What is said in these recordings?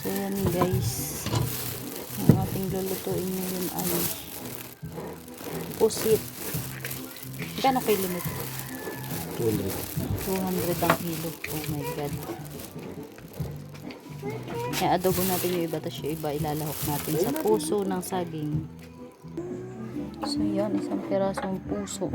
So yan guys, ang ating lulutuin ngayon ay pusit. Kano kilo nito? 200. 200 ang kilo. Oh my god. Kaya adobo natin yung iba, tapos yung iba ilalahok natin sa puso ng saging. So yan, isang pirasong puso.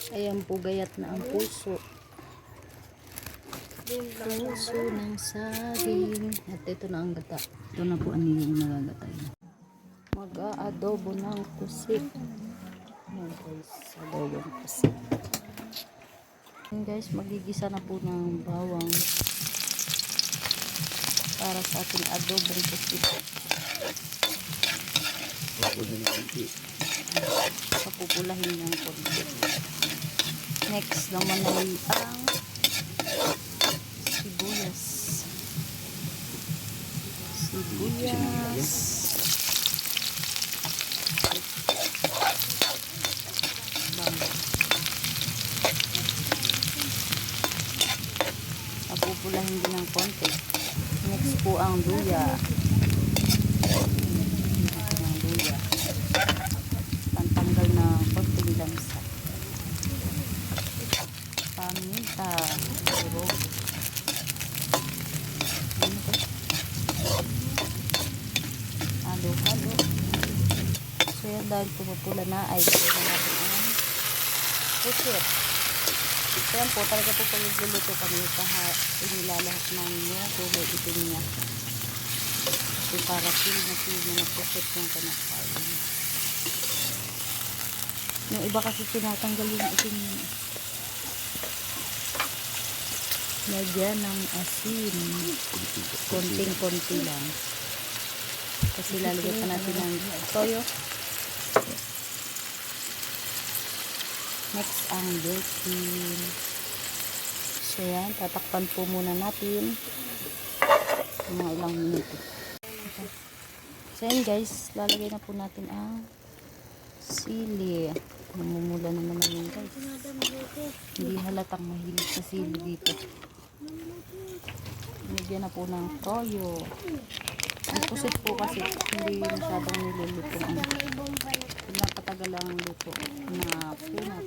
Ayan po, gayat na ang puso. Puso ng saging. At ito na ang gata. Ito na po ang yung nagagatay. Mag-aadobo ng pusit. Ayan guys, adobo ng pusit. Ayan guys, magigisa na po ng bawang para sa ating adobong pusit. Papupulahin ng konti. Next naman ay ang sibuyas. Papupulahin din ng konti. Next po ang luya. Pantanggal na konting lamsa. Paminta. Pero halo-halo. So yan, dahil pumapula na ay gawin na natin ang pusit. So yan po, talaga po pag nagluluto kami inilalahok namin yung kulay itim niya. Kasi para feel na pusit yung kanakain. Yung iba kasi tinatanggal yung itim niya. Lagyan ng asin. Konting-konti lang. Kasi lalagyan pa natin ng toyo. Next ang bacon. So yan, tatakpan po muna natin mga ilang minuto. Okay. So yan guys, lalagay na po natin ang sili. Namumula na naman yun guys. Hindi halatang mahilig sa sili dito. Lagyan na po ng toyo. Ang pusit po kasi hindi masyadong niluluto. Pinapatagal lang ang luto na punat.